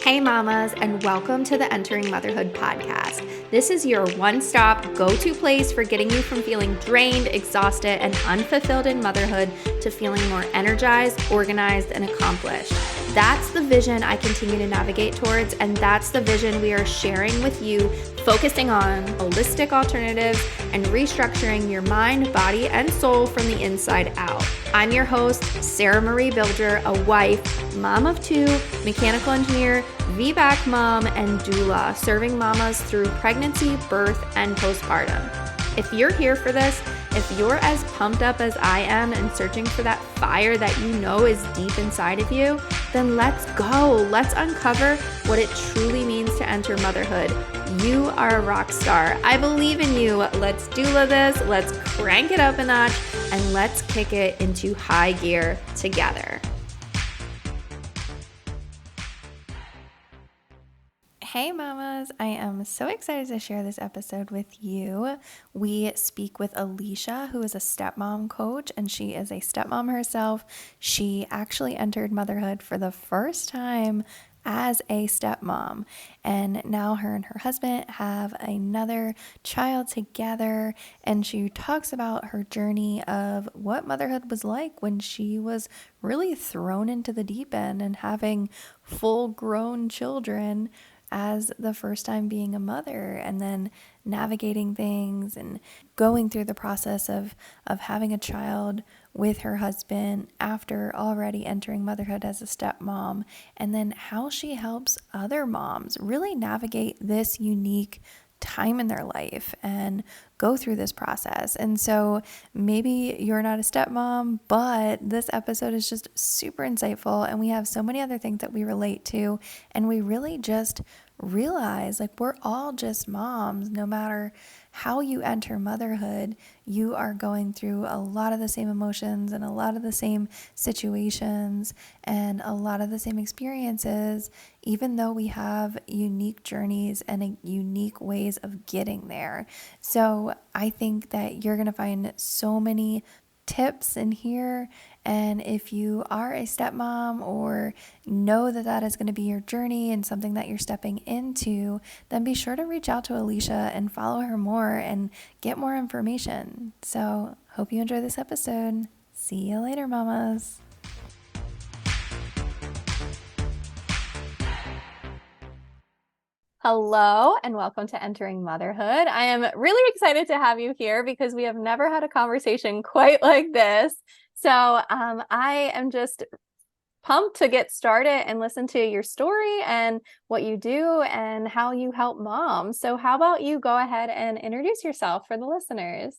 Hey mamas, and welcome to the Entering Motherhood podcast. This is your one-stop go-to place for getting you from feeling drained, exhausted, and unfulfilled in motherhood to feeling more energized, organized, and accomplished. That's the vision I continue to navigate towards, and that's the vision we are sharing with you, focusing on holistic alternatives and restructuring your mind, body, and soul from the inside out. I'm your host, Sarah Marie Bilger, a wife, mom of two, mechanical engineer, VBAC mom, and doula, serving mamas through pregnancy, birth, and postpartum. If you're here for this, if you're as pumped up as I am and searching for that fire that you know is deep inside of you, then let's go. Let's uncover what it truly means to enter motherhood. You are a rock star. I believe in you. Let's doula this. Let's crank it up a notch and let's kick it into high gear together. Hey mamas, I am so excited to share this episode with you. We speak with Alicia, who is a stepmom coach, and she is a stepmom herself. She actually entered motherhood for the first time as a stepmom, and now her and her husband have another child together, and she talks about her journey of what motherhood was like when she was really thrown into the deep end and having full-grown children as the first time being a mother, and then navigating things and going through the process of having a child with her husband after already entering motherhood as a stepmom, and then how she helps other moms really navigate this unique time in their life and go through this process. And so maybe you're not a stepmom, but this episode is just super insightful, and we have so many other things that we relate to, and we really just realize like we're all just moms. No matter how you enter motherhood, you are going through a lot of the same emotions and a lot of the same situations and a lot of the same experiences, even though we have unique journeys and unique ways of getting there. So I think that you're going to find so many tips in here, and if you are a stepmom or know that that is going to be your journey and something that you're stepping into, then be sure to reach out to Alicia and follow her more and get more information. So hope you enjoy this episode. See you later, mamas. Hello and welcome to Entering Motherhood. I am really excited to have you here because we have never had a conversation quite like this. So I am just pumped to get started and listen to your story and what you do and how you help moms. So how about you go ahead and introduce yourself for the listeners?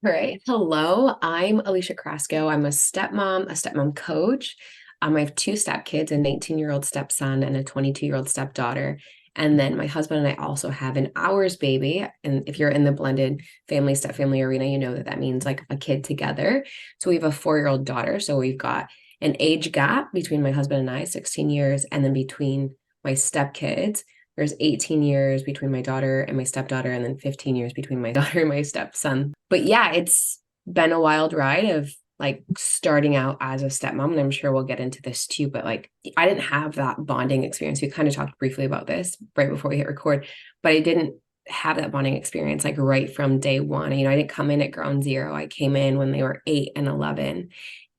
All right. Hello, I'm Alicia Krasko. I'm a stepmom coach. I have two stepkids, a 19-year-old stepson and a 22-year-old stepdaughter. And then my husband and I also have an ours baby. And if you're in the blended family, step-family arena, you know that means like a kid together. So we have a 4-year-old daughter. So we've got an age gap between my husband and I, 16 years. And then between my stepkids, there's 18 years between my daughter and my stepdaughter, and then 15 years between my daughter and my stepson. But yeah, it's been a wild ride of like starting out as a stepmom, and I'm sure we'll get into this too, but like I didn't have that bonding experience. We kind of talked briefly about this right before we hit record, but I didn't have that bonding experience like right from day one. I didn't come in at ground zero. I came in when they were 8 and 11,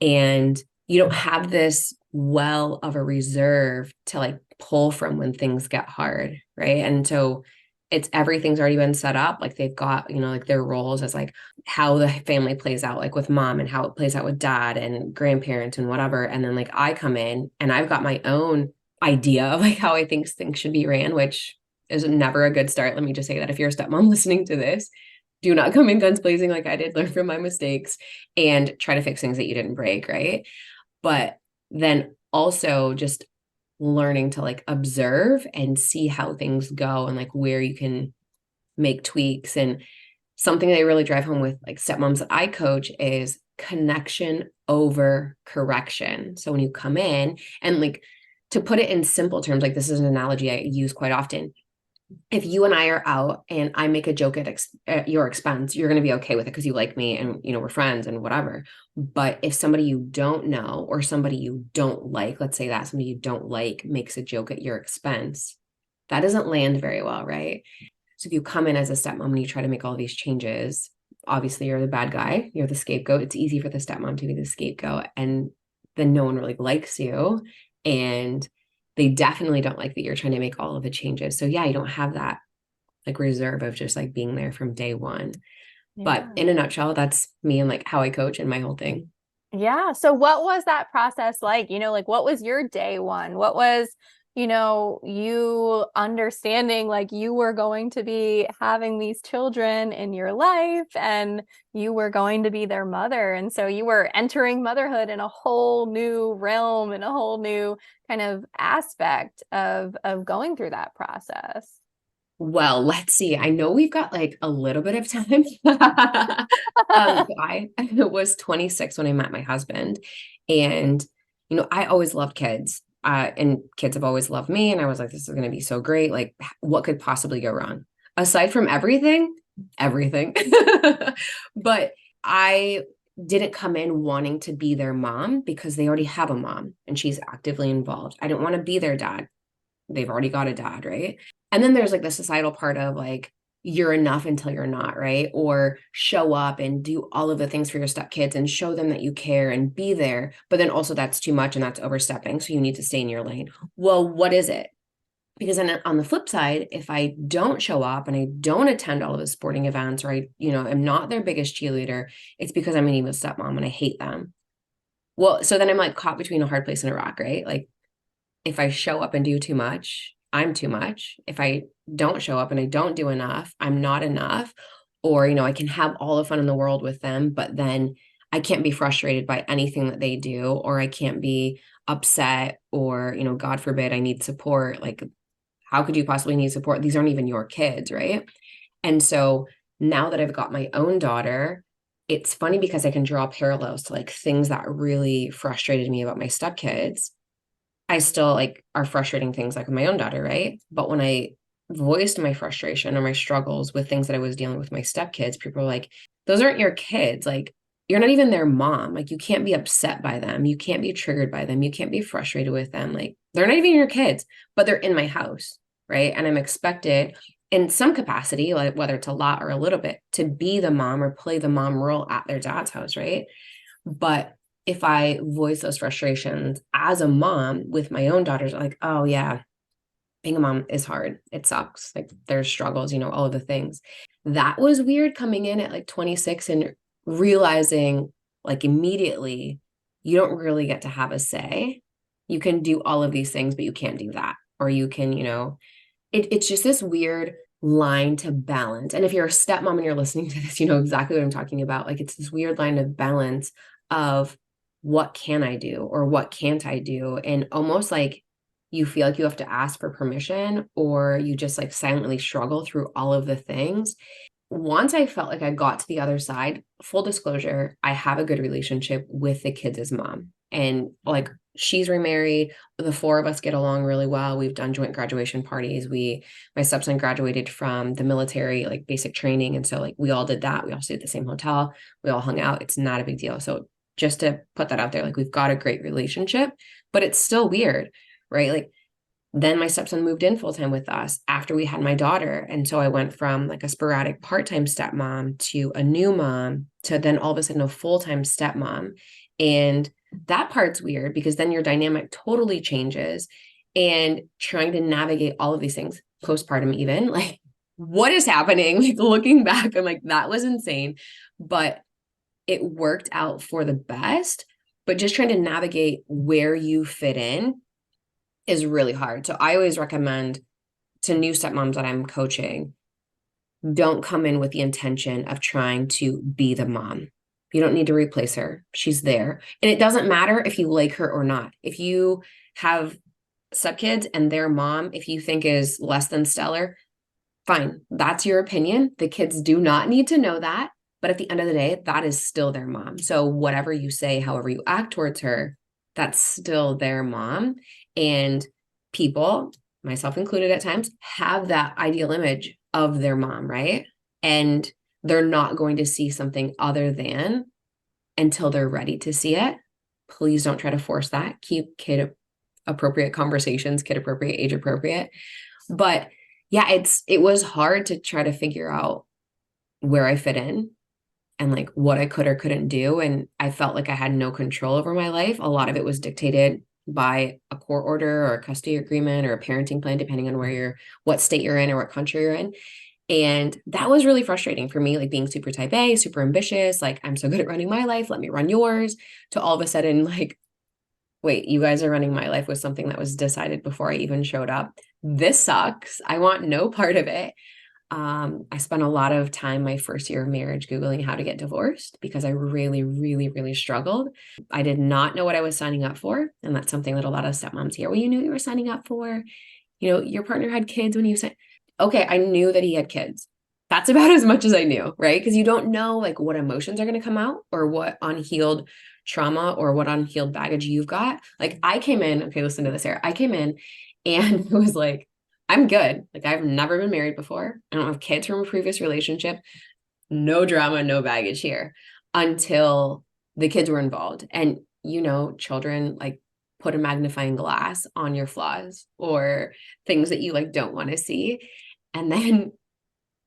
and you don't have this well of a reserve to like pull from when things get hard, right? And so everything's already been set up. Like they've got, like their roles as like how the family plays out, like with mom, and how it plays out with dad and grandparents and whatever. And then like I come in and I've got my own idea of like how I think things should be ran, which is never a good start. Let me just say that if you're a stepmom listening to this, do not come in guns blazing like I did. Learn from my mistakes and try to fix things that you didn't break, right? But then also just learning to like observe and see how things go and like where you can make tweaks. And something they really drive home with like stepmoms that I coach is connection over correction. So when you come in, and like to put it in simple terms, like this is an analogy I use quite often, if you and I are out and I make a joke at your expense, you're going to be okay with it because you like me and we're friends and whatever. But if somebody you don't know or somebody you don't like, let's say that somebody you don't like makes a joke at your expense, that doesn't land very well, right? So if you come in as a stepmom and you try to make all these changes, obviously you're the bad guy, you're the scapegoat. It's easy for the stepmom to be the scapegoat, and then no one really likes you. And they definitely don't like that you're trying to make all of the changes. So yeah, you don't have that like reserve of just like being there from day one. But Yeah. in a nutshell, that's me and like how I coach and my whole thing. Yeah. So what was that process like? Like what was your day one? What was, you understanding like you were going to be having these children in your life and you were going to be their mother. And so you were entering motherhood in a whole new realm and a whole new kind of aspect of going through that process. Well, let's see. I know we've got like a little bit of time. So I was 26 when I met my husband, and I always loved kids. And kids have always loved me, and I was like, this is going to be so great. Like, what could possibly go wrong? Aside from everything, everything. But I didn't come in wanting to be their mom because they already have a mom and she's actively involved. I didn't want to be their dad. They've already got a dad, right? And then there's like the societal part of like, you're enough until you're not, right? Or show up and do all of the things for your stepkids and show them that you care and be there. But then also that's too much and that's overstepping. So you need to stay in your lane. Well, what is it? Because then on the flip side, if I don't show up and I don't attend all of the sporting events, or am not their biggest cheerleader, it's because I'm an evil stepmom and I hate them. Well, so then I'm like caught between a hard place and a rock, right? Like if I show up and do too much, I'm too much. If I don't show up and I don't do enough, I'm not enough. Or, I can have all the fun in the world with them, but then I can't be frustrated by anything that they do, or I can't be upset, or, God forbid, I need support. Like, how could you possibly need support? These aren't even your kids, right? And so now that I've got my own daughter, it's funny because I can draw parallels to like things that really frustrated me about my stepkids. I still like are frustrating things like with my own daughter, right? But when I voiced my frustration or my struggles with things that I was dealing with my stepkids, people were like, those aren't your kids. Like, you're not even their mom. Like, you can't be upset by them. You can't be triggered by them. You can't be frustrated with them. Like, they're not even your kids, but they're in my house, right? And I'm expected in some capacity, like whether it's a lot or a little bit, to be the mom or play the mom role at their dad's house, right? But if I voice those frustrations as a mom with my own daughters, like, oh yeah, being a mom is hard. It sucks. Like there's struggles, all of the things. That was weird coming in at like 26 and realizing like immediately you don't really get to have a say. You can do all of these things, but you can't do that. Or you can, it's just this weird line to balance. And if you're a stepmom and you're listening to this, you know exactly what I'm talking about. Like it's this weird line of balance of what can I do or what can't I do? And almost like you feel like you have to ask for permission, or you just like silently struggle through all of the things. Once I felt like I got to the other side, full disclosure, I have a good relationship with the kids' mom. And like she's remarried. The four of us get along really well. We've done joint graduation parties. My stepson graduated from the military, like basic training. And so like we all did that. We all stayed at the same hotel. We all hung out. It's not a big deal. So just to put that out there, like we've got a great relationship, but it's still weird, right? Like then my stepson moved in full time with us after we had my daughter. And so I went from like a sporadic part-time stepmom to a new mom to then all of a sudden a full-time stepmom. And that part's weird because then your dynamic totally changes, and trying to navigate all of these things postpartum, even like what is happening? Like looking back, I'm like, that was insane, but it worked out for the best. But just trying to navigate where you fit in is really hard. So I always recommend to new stepmoms that I'm coaching, don't come in with the intention of trying to be the mom. You don't need to replace her. She's there. And it doesn't matter if you like her or not. If you have stepkids and their mom, if you think is less than stellar, fine. That's your opinion. The kids do not need to know that. But at the end of the day, that is still their mom. So whatever you say, however you act towards her, that's still their mom. And people, myself included at times, have that ideal image of their mom, right? And they're not going to see something other than until they're ready to see it. Please don't try to force that. Keep kid appropriate conversations, kid appropriate, age appropriate. But yeah, it was hard to try to figure out where I fit in and like what I could or couldn't do. And I felt like I had no control over my life. A lot of it was dictated by a court order or a custody agreement or a parenting plan, depending on what state you're in or what country you're in. And that was really frustrating for me, like being super type A, super ambitious, like I'm so good at running my life, let me run yours, to all of a sudden like, wait, you guys are running my life with something that was decided before I even showed up. This sucks. I want no part of it. I spent a lot of time my first year of marriage Googling how to get divorced because I really, really, really struggled. I did not know what I was signing up for. And that's something that a lot of stepmoms hear. Well, you knew you were signing up for, your partner had kids when you said, okay, I knew that he had kids. That's about as much as I knew, right? Because you don't know like what emotions are going to come out or what unhealed trauma or what unhealed baggage you've got. Like I came in, okay, listen to this here. I came in and it was like, I'm good. Like I've never been married before. I don't have kids from a previous relationship. No drama, no baggage here until the kids were involved. And children like put a magnifying glass on your flaws or things that you like don't want to see. And then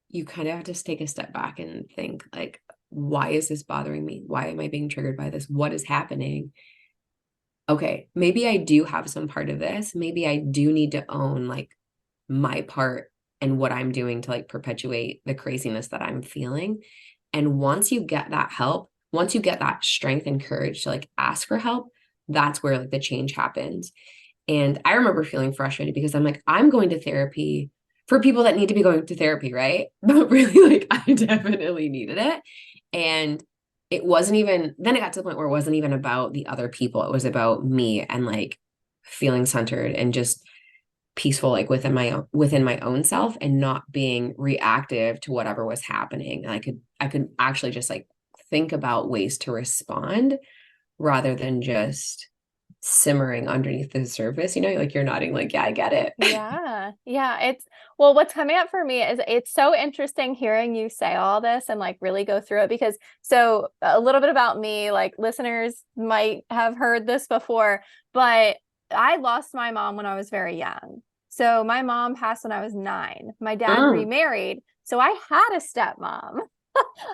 you kind of have to take a step back and think like, why is this bothering me? Why am I being triggered by this? What is happening? Okay, maybe I do have some part of this. Maybe I do need to own like my part and what I'm doing to like perpetuate the craziness that I'm feeling. And once you get that help, once you get that strength and courage to like ask for help, that's where like the change happens. And I remember feeling frustrated because I'm like, I'm going to therapy for people that need to be going to therapy, right? But really, like, I definitely needed it. And it wasn't even, then it got to the point where it wasn't even about the other people. It was about me and like feeling centered and just peaceful, like within my own self and not being reactive to whatever was happening. And I could actually just like think about ways to respond rather than just simmering underneath the surface, like you're nodding like, yeah, I get it. Yeah. Yeah. Well, what's coming up for me is it's so interesting hearing you say all this and like really go through it because so a little bit about me, like listeners might have heard this before, but I lost my mom when I was very young. So my mom passed when I was 9. My dad remarried. So I had a stepmom.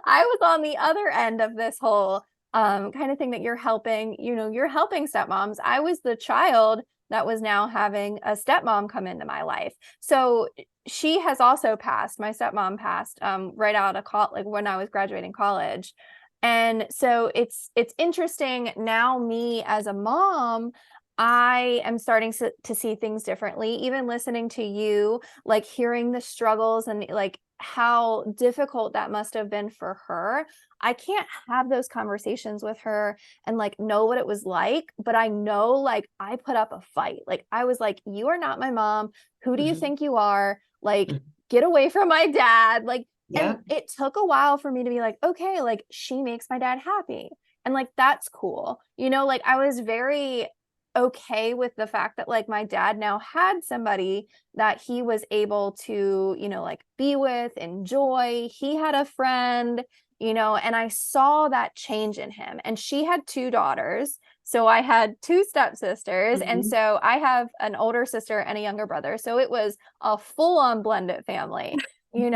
I was on the other end of this whole kind of thing that you're helping stepmoms. I was the child that was now having a stepmom come into my life. So she has also passed. My stepmom passed right out of college, like when I was graduating college. And so it's interesting now, me as a mom, I am starting to see things differently, even listening to you, like hearing the struggles and like how difficult that must have been for her. I can't have those conversations with her and like know what it was like, but I know like I put up a fight. Like I was like, you are not my mom. Who do you think you are? Like, get away from my dad. Like, and it took a while for me to be like, okay, like she makes my dad happy. And like, that's cool. Like I was very okay with the fact that like my dad now had somebody that he was able to, like be with, enjoy. He had a friend, and I saw that change in him. And she had 2 daughters. So I had 2 stepsisters. And so I have an older sister and a younger brother. So it was a full-on blended family, and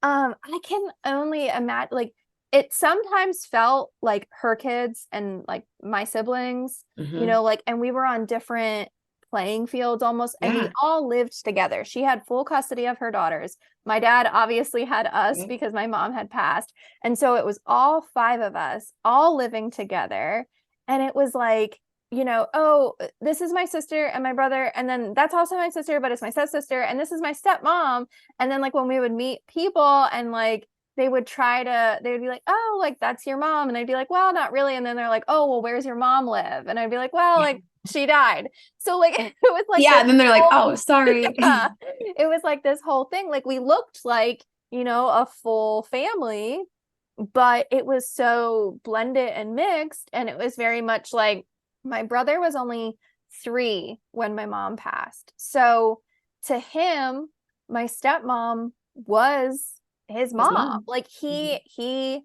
I can only imagine like it sometimes felt like her kids and like my siblings, like, and we were on different playing fields almost, and we all lived together. She had full custody of her daughters. My dad obviously had us because my mom had passed. And so it was all 5 of us all living together. And it was like, oh, this is my sister and my brother. And then that's also my sister, but it's my stepsister. And this is my stepmom. And then like when we would meet people and like, they would be like, oh, like, that's your mom. And I'd be like, well, not really. And then they're like, oh, well, where's your mom live? And I'd be like, well, like, she died. So like, it was like, and then they're like, oh, sorry. It was like this whole thing. Like we looked like, a full family, but it was so blended and mixed. And it was very much like my brother was only 3 when my mom passed. So to him, my stepmom was his His mom. mom. Like Mhm. he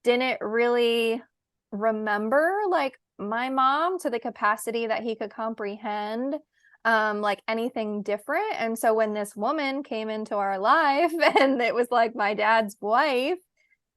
didn't really remember like my mom to the capacity that he could comprehend like anything different. And so when this woman came into our life and it was like my dad's wife,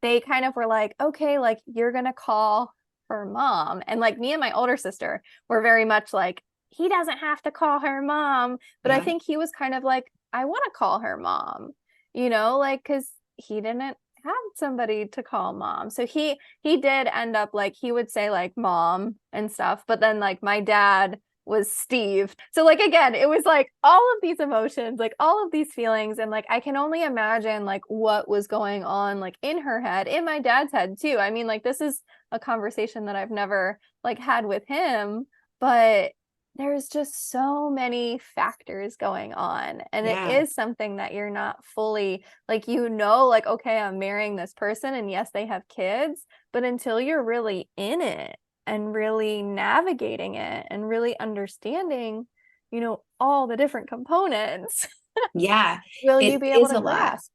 they kind of were like, okay, like you're gonna call her mom. And like me and my older sister were very much like, he doesn't have to call her mom. But I Yeah. think he was kind of like, I want to call her mom, you know, like because he didn't have somebody to call mom. So he did end up like he would say like mom and stuff, but then like my dad was Steve. So like again, it was like all of these emotions, like all of these feelings, and like I can only imagine like what was going on like in her head, in my dad's head too. I mean, like this is a conversation that I've never like had with him, but there's just so many factors going on, and it Yeah. is something that you're not fully like, you know, like okay, I'm marrying this person and yes, they have kids, but until you're really in it and really navigating it and really understanding, you know, all the different components, Yeah. will you It be able is to a lot. grasp?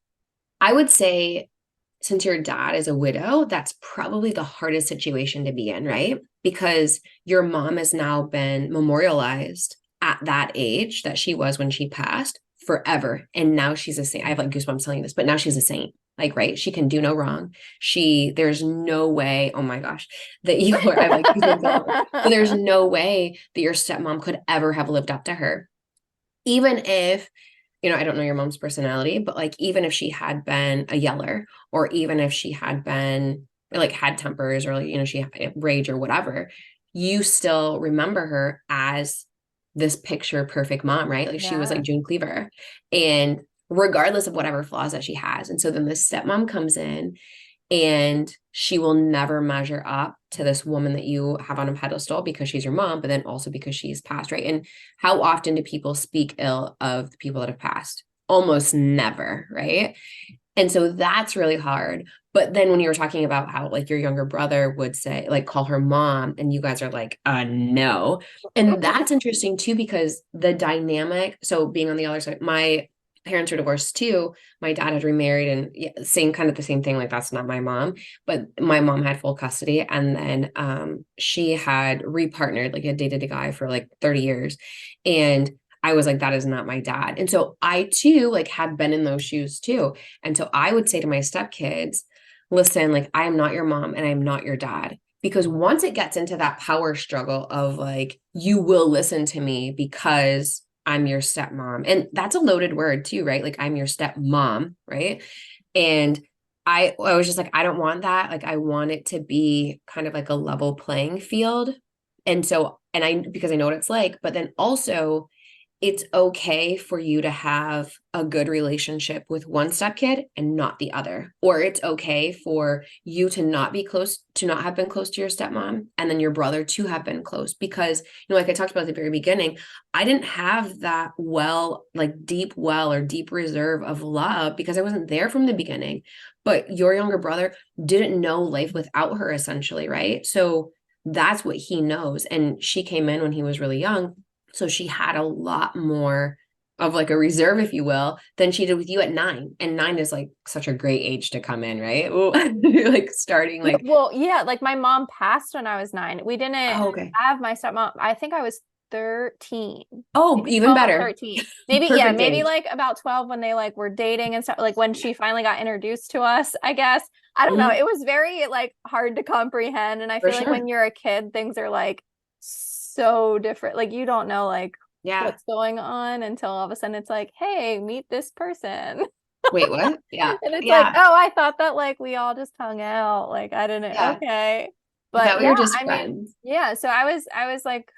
I would say, since your dad is a widow, that's probably the hardest situation to be in, right? Because your mom has now been memorialized at that age that she was when she passed forever. And now she's a saint. I have like goosebumps telling you this, but now she's a saint. Like, right? She can do no wrong. There's no way, oh my gosh, that you are, I have like goosebumps all over. But there's no way that your stepmom could ever have lived up to her. Even if, I don't know your mom's personality, but like even if she had been a yeller, or even if she had been like had tempers, or like, she had rage or whatever, you still remember her as this picture perfect mom, right? Like she was like Yeah. June Cleaver. And regardless of whatever flaws that she has. And so then the stepmom comes in and she will never measure up to this woman that you have on a pedestal because she's your mom, but then also because she's passed, right? And how often do people speak ill of the people that have passed? Almost never, right? And so that's really hard. But then when you were talking about how like your younger brother would say, like, call her mom, and you guys are like, no. And that's interesting too, because the dynamic, so being on the other side, my parents were divorced too. My dad had remarried, and yeah, same kind of the same thing. Like, that's not my mom, but my mom had full custody. And then she had repartnered, like had dated a guy for like 30 years. And I was like, that is not my dad. And so I too, like, had been in those shoes too. And so I would say to my stepkids, listen, like, I am not your mom and I'm not your dad. Because once it gets into that power struggle of like, you will listen to me because I'm your stepmom. And that's a loaded word too, right? Like, I'm your stepmom, right? And I was just like, I don't want that. Like, I want it to be kind of like a level playing field. And so, because I know what it's like, but then also, it's okay for you to have a good relationship with one stepkid and not the other. Or it's okay for you to not have been close to your stepmom, and then your brother to have been close. Because, like I talked about at the very beginning, I didn't have that deep well or deep reserve of love because I wasn't there from the beginning. But your younger brother didn't know life without her, essentially, right? So that's what he knows. And she came in when he was really young, so she had a lot more of like a reserve, if you will, than she did with you at 9. And 9 is like such a great age to come in, right? Ooh, like starting Yeah, like, well, yeah, like my mom passed when I was 9. We didn't oh, okay. have my stepmom. I think I was 13, Oh, maybe even 12, better. 13. Maybe, yeah, Perfect maybe age. like about 12 when they like were dating and stuff, like when she finally got introduced to us, I guess. I don't know. Mhm. It was very like hard to comprehend. And I For feel like when sure. you're a kid, things are like so different. Like you don't know like Yeah. what's going on until all of a sudden it's like, hey, meet this person. Wait, what? Yeah. And it's like, Yeah. oh, I thought that like we all just hung out. Like I didn't, Yeah. okay. I thought But we yeah, were just I mean, friends. yeah, so I was like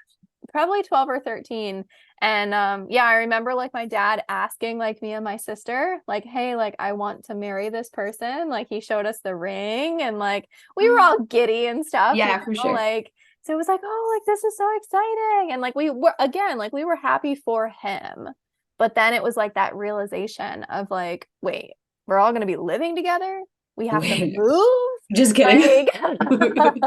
probably 12 or 13. And yeah, I remember like my dad asking like me and my sister, like, hey, like I want to marry this person. Like he showed us the ring and like we were all giddy and stuff, Yeah, for sure. like so it was like, oh, like this is so exciting. And like we were again, like we were happy for him. But then it was like that realization of like, wait, we're all gonna be living together. We have to Wait, move. just kidding. Like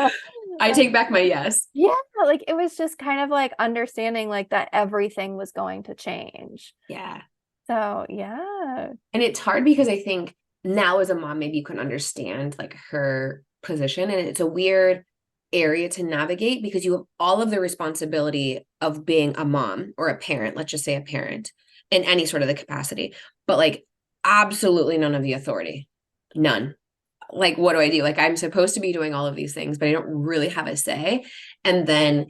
I take back my yes. Yeah, like it was just kind of like understanding like that everything was going to change. Yeah. So, yeah. And it's hard because I think now as a mom, maybe you can understand like her position. And it's a weird area to navigate because you have all of the responsibility of being a mom or a parent, let's just say a parent in any sort of the capacity, but like absolutely none of the authority. None. Like, what do I do? Like, I'm supposed to be doing all of these things, but I don't really have a say. And then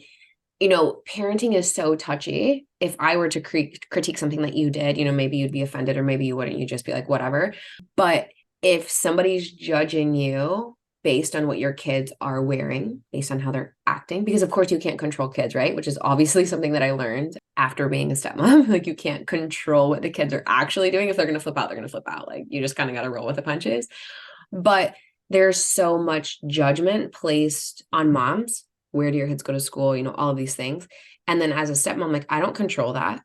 parenting is so touchy. If I were to critique something that you did, maybe you'd be offended or maybe you wouldn't. You just be like, whatever. But if somebody's judging you based on what your kids are wearing, based on how they're acting, because of course you can't control kids, right? Which is obviously something that I learned after being a stepmom. Like you can't control what the kids are actually doing. If they're going to flip out, they're going to flip out. Like you just kind of got to roll with the punches. But there's so much judgment placed on moms. Where do your kids go to school? All of these things. And then as a stepmom, like I don't control that,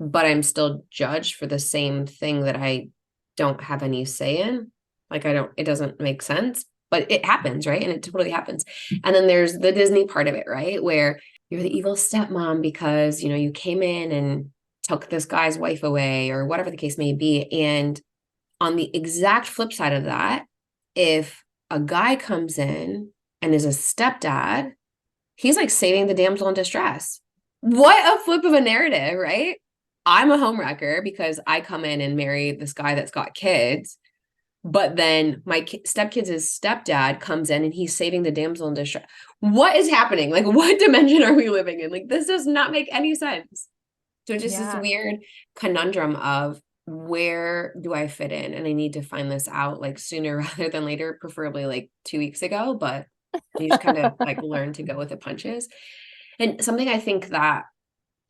but I'm still judged for the same thing that I don't have any say in. Like it doesn't make sense, but it happens, right? And it totally happens. And then there's the Disney part of it, right? Where you're the evil stepmom because, you came in and took this guy's wife away or whatever the case may be. And on the exact flip side of that, if a guy comes in and is a stepdad, he's like saving the damsel in distress. What a flip of a narrative, right? I'm a homewrecker because I come in and marry this guy that's got kids, but then my stepkid's stepdad comes in and he's saving the damsel in distress. What is happening? Like, what dimension are we living in? Like, this does not make any sense. So just this weird conundrum of where do I fit in? And I need to find this out like sooner rather than later, preferably like 2 weeks ago, but you just kind of like learn to go with the punches. And something I think that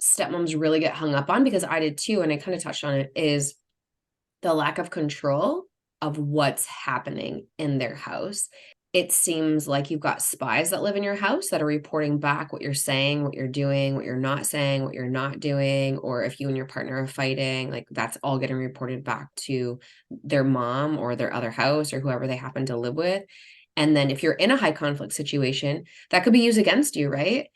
stepmoms really get hung up on, because I did too, and I kind of touched on it, is the lack of control of what's happening in their house. It seems like you've got spies that live in your house that are reporting back what you're saying, what you're doing, what you're not saying, what you're not doing, or if you and your partner are fighting, like that's all getting reported back to their mom or their other house or whoever they happen to live with. And then if you're in a high conflict situation, that could be used against you, right?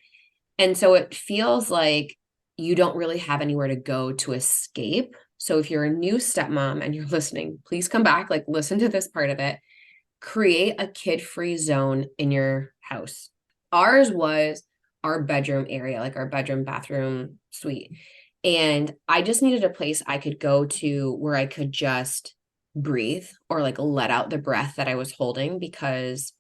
And so it feels like you don't really have anywhere to go to escape. So if you're a new stepmom and you're listening, please come back, like listen to this part of it. Create a kid-free zone in your house. Ours was our bedroom area, like our bedroom, bathroom, suite. And I just needed a place I could go to where I could just breathe or like let out the breath that I was holding, because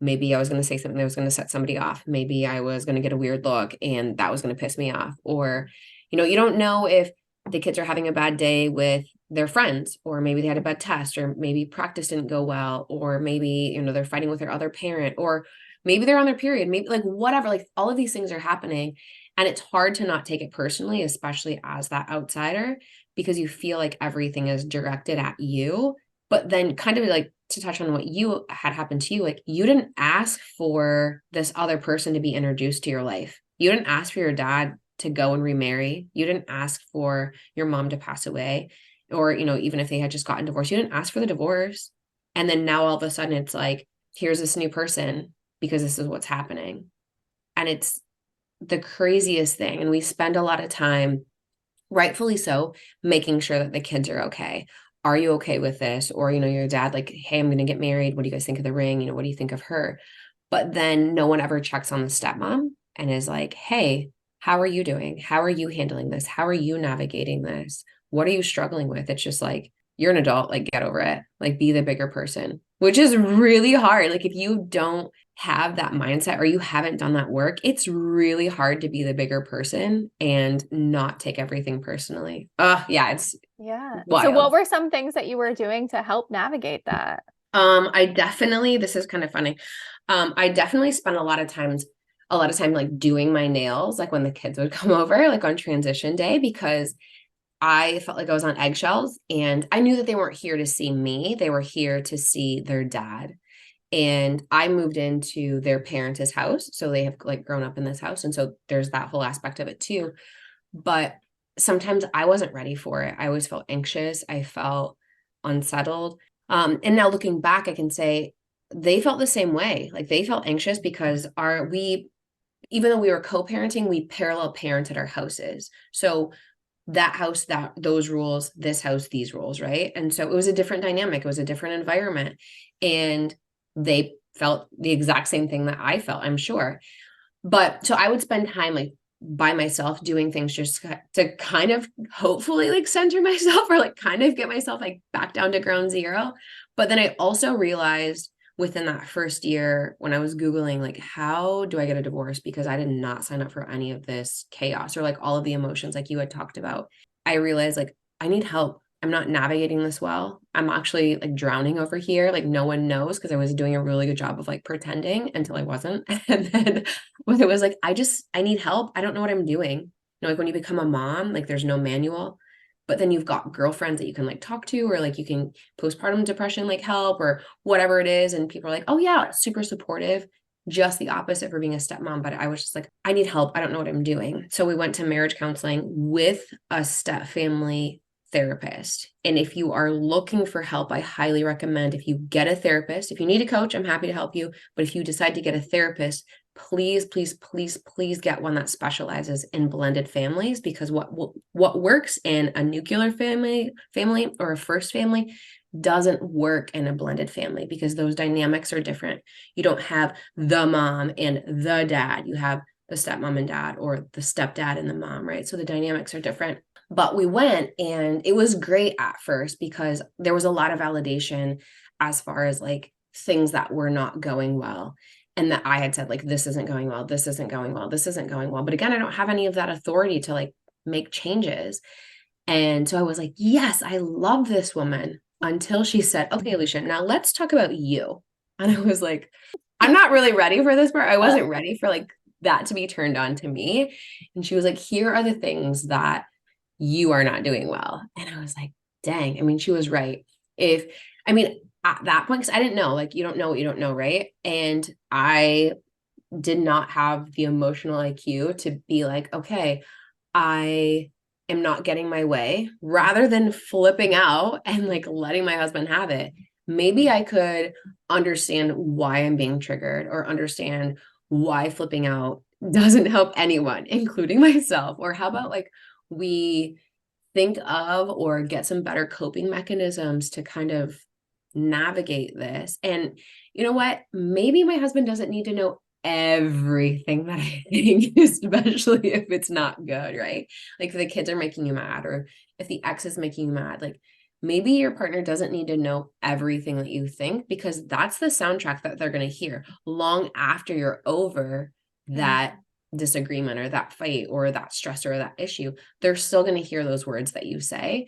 maybe I was going to say something that was going to set somebody off. Maybe I was going to get a weird look and that was going to piss me off. Or, you don't know if the kids are having a bad day with their friends, or maybe they had a bad test, or maybe practice didn't go well, or maybe, they're fighting with their other parent, or maybe they're on their period, maybe like whatever, like all of these things are happening. And it's hard to not take it personally, especially as that outsider, because you feel like everything is directed at you. But then kind of like to touch on what you had happened to you, like you didn't ask for this other person to be introduced to your life. You didn't ask for your dad to go and remarry. You didn't ask for your mom to pass away, or, even if they had just gotten divorced, you didn't ask for the divorce. And then now all of a sudden it's like, here's this new person because this is what's happening. And it's the craziest thing. And we spend a lot of time, rightfully so, making sure that the kids are okay. Are you okay with this? Or, your dad, like, hey, I'm going to get married. What do you guys think of the ring? What do you think of her? But then no one ever checks on the stepmom and is like, hey, how are you doing? How are you handling this? How are you navigating this? What are you struggling with? It's just like, you're an adult, like get over it, like be the bigger person, which is really hard. Like if you don't have that mindset or you haven't done that work, it's really hard to be the bigger person and not take everything personally. Yeah, it's wild. So what were some things that you were doing to help navigate that? This is kind of funny. I definitely spent a lot of time like doing my nails, like when the kids would come over, like on transition day, because I felt like I was on eggshells and I knew that they weren't here to see me. They were here to see their dad. And I moved into their parents' house. So they have like grown up in this house. And so there's that whole aspect of it too. But sometimes I wasn't ready for it. I always felt anxious. I felt unsettled. And now looking back, I can say they felt the same way. Like they felt anxious because even though we were co-parenting, we parallel parented our houses. So that house, those rules, this house, these rules, right? And so it was a different dynamic. It was a different environment. And they felt the exact same thing that I felt, I'm sure. But so I would spend time like by myself doing things just to kind of hopefully like center myself or like kind of get myself like back down to ground zero. But then I also realized within that first year when I was Googling, like, how do I get a divorce? Because I did not sign up for any of this chaos or like all of the emotions like you had talked about. I realized like I need help. I'm not navigating this well. I'm actually like drowning over here. Like no one knows because I was doing a really good job of like pretending until I wasn't. And then when it was like, I need help. I don't know what I'm doing. You know, like when you become a mom, like there's no manual, but then you've got girlfriends that you can like talk to, or like you can postpartum depression, like help or whatever it is. And people are like, oh yeah, super supportive. Just the opposite for being a stepmom. But I was just like, I need help. I don't know what I'm doing. So we went to marriage counseling with a step family therapist. And if you are looking for help, I highly recommend if you get a therapist. If you need a coach, I'm happy to help you. But if you decide to get a therapist, please, please, please, please get one that specializes in blended families, because what works in a nuclear family or a first family doesn't work in a blended family, because those dynamics are different. You don't have the mom and the dad. You have the stepmom and dad, or the stepdad and the mom, right? So the dynamics are different. But we went, and it was great at first because there was a lot of validation as far as like things that were not going well. And that I had said, like, this isn't going well, this isn't going well, this isn't going well. But again, I don't have any of that authority to like make changes. And so I was like, yes, I love this woman, until she said, okay, Alicia, now let's talk about you. And I was like, I'm not really ready for this part. I wasn't ready for like that to be turned on to me. And she was like, here are the things that you are not doing well. And I was like, dang, I mean, she was right. At that point, because I didn't know, like, you don't know what you don't know, right? And I did not have the emotional IQ to be like, okay, I am not getting my way, rather than flipping out and like letting my husband have it. Maybe I could understand why I'm being triggered, or understand why flipping out doesn't help anyone, including myself. Or how about like we think of or get some better coping mechanisms to kind of navigate this. And you know what? Maybe my husband doesn't need to know everything that I think, especially if it's not good, right? Like if the kids are making you mad, or if the ex is making you mad, like maybe your partner doesn't need to know everything that you think, because that's the soundtrack that they're going to hear long after you're over that disagreement or that fight or that stress or that issue. They're still going to hear those words that you say.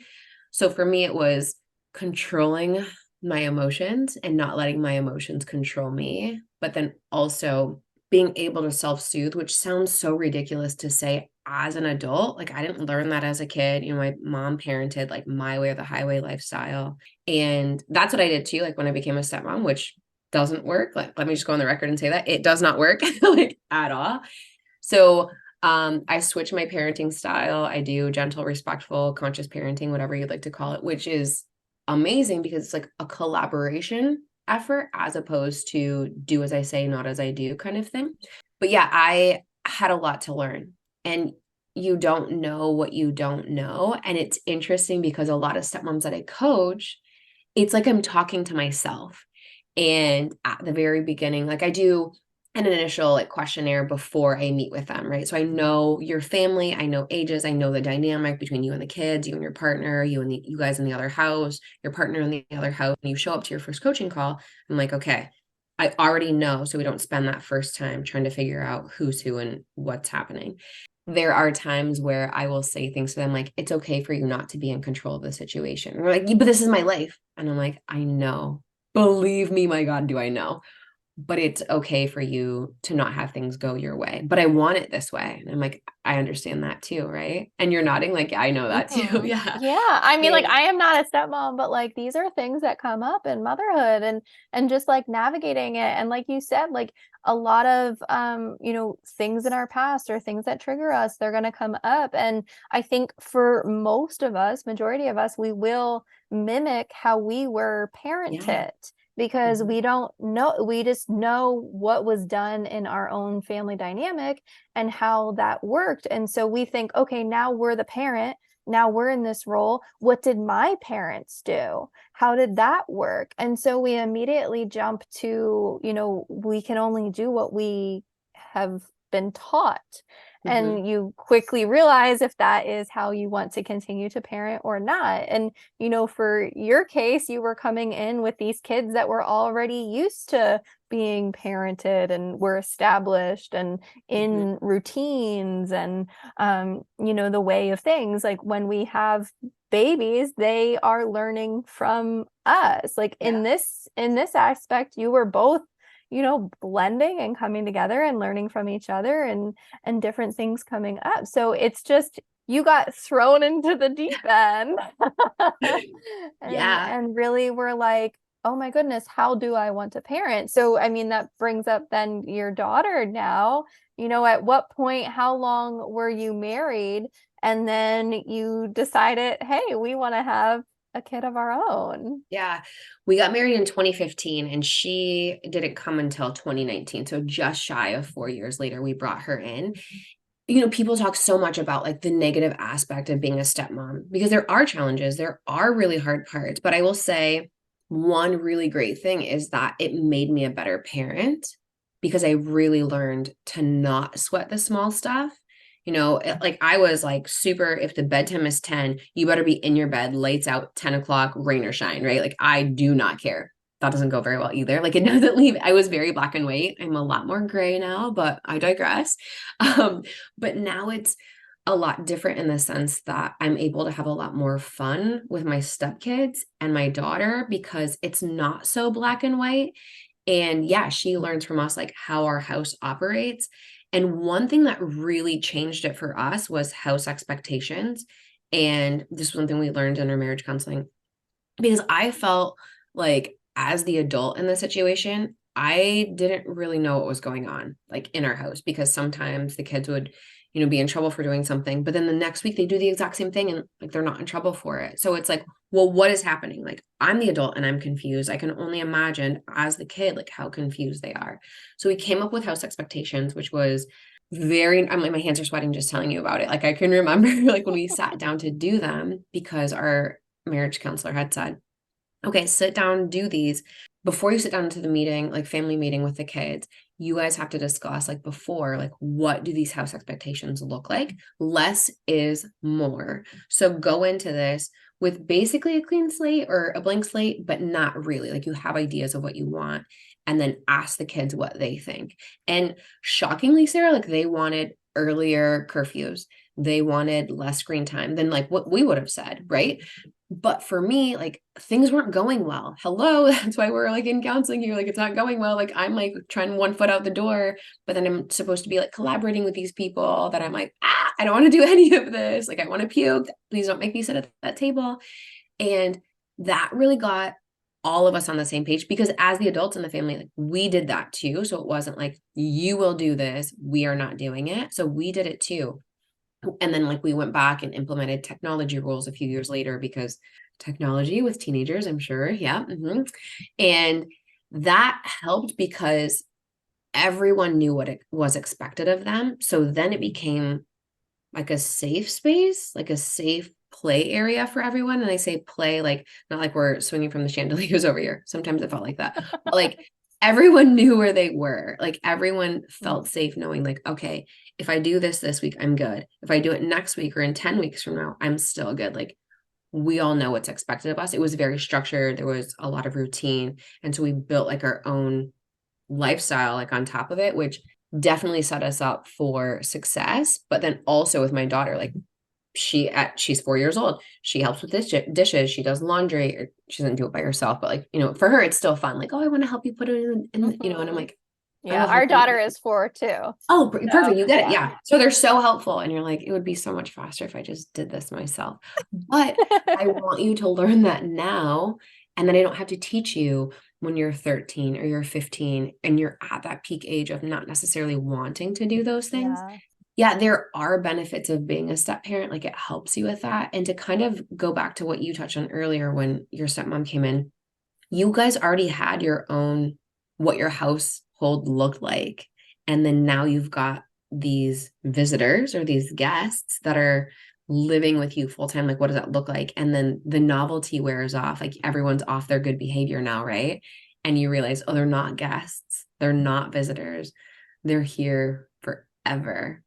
So for me, it was controlling my emotions and not letting my emotions control me, but then also being able to self-soothe, which sounds so ridiculous to say as an adult. Like I didn't learn that as a kid. You know, my mom parented like my way or the highway lifestyle. And that's what I did too. Like when I became a stepmom, which doesn't work. Like, let me just go on the record and say that it does not work like at all. So I switched my parenting style. I do gentle, respectful, conscious parenting, whatever you'd like to call it, which is amazing because it's like a collaboration effort as opposed to do as I say, not as I do kind of thing. But yeah, I had a lot to learn, and you don't know what you don't know. And it's interesting because a lot of stepmoms that I coach, it's like I'm talking to myself. And at the very beginning, like I do an initial like questionnaire before I meet with them, right? So I know your family, I know ages, I know the dynamic between you and the kids, you and your partner, you guys in the other house, your partner in the other house. And you show up to your first coaching call, I'm like, okay, I already know, so we don't spend that first time trying to figure out who's who and what's happening. There are times where I will say things to them like, it's okay for you not to be in control of the situation. And they're like, yeah, but this is my life. And I'm like, I know. Believe me, my God, do I know. But it's okay for you to not have things go your way. But I want it this way. And I'm like, I understand that too, right? And you're nodding like, yeah, I know that too. Yeah. Yeah. I mean, like And I am not a stepmom, but like these are things that come up in motherhood and just like navigating it. And like you said, like a lot of things in our past or things that trigger us, they're gonna come up. And I think for most of us, majority of us, we will mimic how we were yeah, parented. because Mhm. we don't know, we just know what was done in our own family dynamic and how that worked. And so we think, okay, now we're the parent. Now we're in this role. What did my parents do? How did that work? And so we immediately jump to, we can only do what we have been taught. Mhm. And you quickly realize if that is how you want to continue to parent or not. And, for your case, you were coming in with these kids that were already used to being parented and were established and Mhm. in routines and, the way of things. Like when we have babies, they are learning from us. Like Yeah. in this aspect, you were both blending and coming together and learning from each other and different things coming up. So it's just you got thrown into the deep end. and Yeah. and really were like, oh my goodness, how do I want to parent? So I mean, that brings up then your daughter now. At what point, how long were you married? And then you decided, hey, we want to have a kid of our own. Yeah. We got married in 2015 and she didn't come until 2019. So just shy of 4 years later, we brought her in. People talk so much about like the negative aspect of being a stepmom because there are challenges, there are really hard parts. But I will say one really great thing is that it made me a better parent because I really learned to not sweat the small stuff. Like I was like super, if the bedtime is 10, you better be in your bed, lights out, 10 o'clock, rain or shine, right? Like I do not care. That doesn't go very well either. Like it doesn't leave. I was very black and white. I'm a lot more gray now, but I digress. Um, but now it's a lot different in the sense that I'm able to have a lot more fun with my stepkids and my daughter because it's not so black and white. And yeah, she learns from us like how our house operates. And one thing that really changed it for us was house expectations. And this was one thing we learned in our marriage counseling because I felt like as the adult in the situation, I didn't really know what was going on like in our house because sometimes the kids would, be in trouble for doing something, but then the next week they do the exact same thing and like they're not in trouble for it. So it's like, well, what is happening? Like I'm the adult and I'm confused. I can only imagine as the kid like how confused they are. So we came up with house expectations, which was I'm like my hands are sweating just telling you about it. Like I can remember like when we sat down to do them because our marriage counselor had said, okay, sit down, do these. Before you sit down into the meeting, like family meeting with the kids, you guys have to discuss like before, like what do these house expectations look like? Less is more. So go into this with basically a clean slate or a blank slate, but not really. Like you have ideas of what you want and then ask the kids what they think. And shockingly, Sarah, like they wanted earlier curfews. They wanted less screen time than like what we would have said, right? But for me, like things weren't going well. Hello, that's why we're like in counseling here. Like it's not going well. Like I'm like trying one foot out the door, but then I'm supposed to be like collaborating with these people that I'm like, I don't want to do any of this. Like I want to puke. Please don't make me sit at that table. And that really got all of us on the same page because as the adults in the family, like we did that too. So it wasn't like you will do this. We are not doing it. So we did it too. And then like we went back and implemented technology rules a few years later because technology with teenagers, I'm sure. Yeah. And that helped because everyone knew what it was expected of them. So then it became like a safe space, like a safe play area for everyone. And I say play, like not like we're swinging from the chandeliers over here. Sometimes it felt like that. But like everyone knew where they were. Like everyone felt safe knowing like, okay, if I do this week, I'm good. If I do it next week or in 10 weeks from now, I'm still good. Like we all know what's expected of us. It was very structured. There was a lot of routine. And so we built like our own lifestyle like on top of it, which definitely set us up for success. But then also with my daughter, like she's 4 years old. She helps with dishes. She does laundry. Or she doesn't do it by herself, but like, for her, it's still fun. Like, oh, I want to help you put it in, and I'm like, I Yeah, will our help you. daughter is 4 too. Oh, So perfect. You get it. yeah. Yeah. So they're so helpful. And you're like, it would be so much faster if I just did this myself. But I want you to learn that now. And then I don't have to teach you when you're 13 or you're 15 and you're at that peak age of not necessarily wanting to do those things. Yeah. Yeah, there are benefits of being a step parent. Like it helps you with that. And to kind of go back to what you touched on earlier when your stepmom came in, you guys already had your own, what your household looked like. And then now you've got these visitors or these guests that are living with you full time. Like, what does that look like? And then the novelty wears off. Like, everyone's off their good behavior now, right? And you realize, oh, they're not guests, they're not visitors, they're here forever.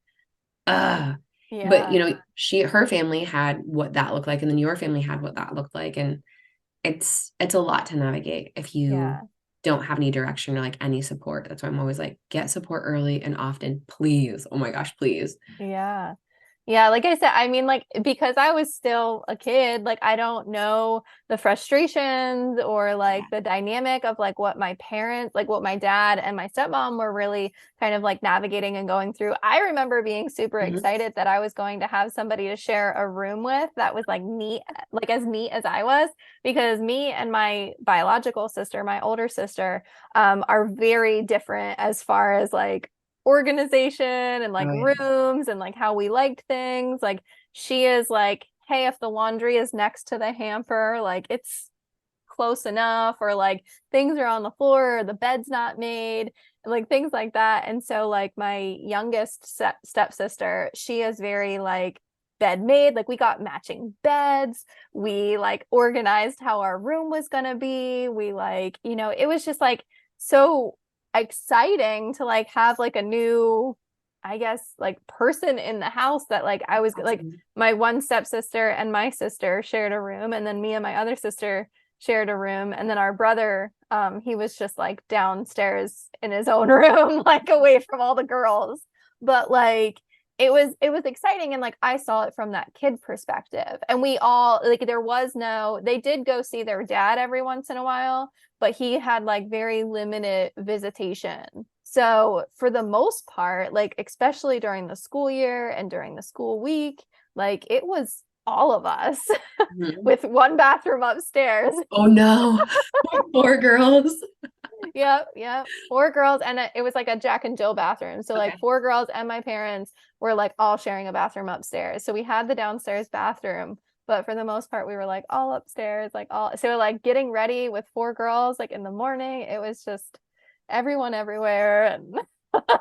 But Yeah. her family had what that looked like, and then your family had what that looked like. And it's a lot to navigate if Yeah. you don't have any direction or like any support. That's why I'm always like, get support early and often, please. Oh my gosh, please. Yeah. Yeah, like I said, I mean, like, because I was still a kid, like, I don't know the frustrations or like Yeah. the dynamic of like what my parents, like what my dad and my stepmom were really kind of like navigating and going through. I remember being super Mhm. excited that I was going to have somebody to share a room with that was like neat, like as neat as I was, because me and my biological sister, my older sister, are very different as far as like organization and like Oh yeah. rooms and like how we liked things. Like she is like, hey, if the laundry is next to the hamper, like it's close enough, or like things are on the floor, or the bed's not made, like things like that. And so like my youngest stepsister, she is very like bed made. Like we got matching beds. We like organized how our room was gonna be. We like, it was just like so exciting to like have like a new, I guess, like person in the house that like I was like, Absolutely. my one stepsister and my sister shared a room, and then me and my other sister shared a room, and then our brother, he was just like downstairs in his own room, like away from all the girls. But like it was exciting, and like I saw it from that kid perspective, and we all like, they did go see their dad every once in a while, but he had like very limited visitation. So for the most part, like especially during the school year and during the school week, like it was all of us Mhm. with one bathroom upstairs. Oh no. Poor girls. Yep, yep. Four girls, and it was like a Jack and Jill bathroom. So like Okay. four girls and my parents were like all sharing a bathroom upstairs. So we had the downstairs bathroom, but for the most part we were like all upstairs, like all, so like getting ready with four girls like in the morning, it was just everyone everywhere. And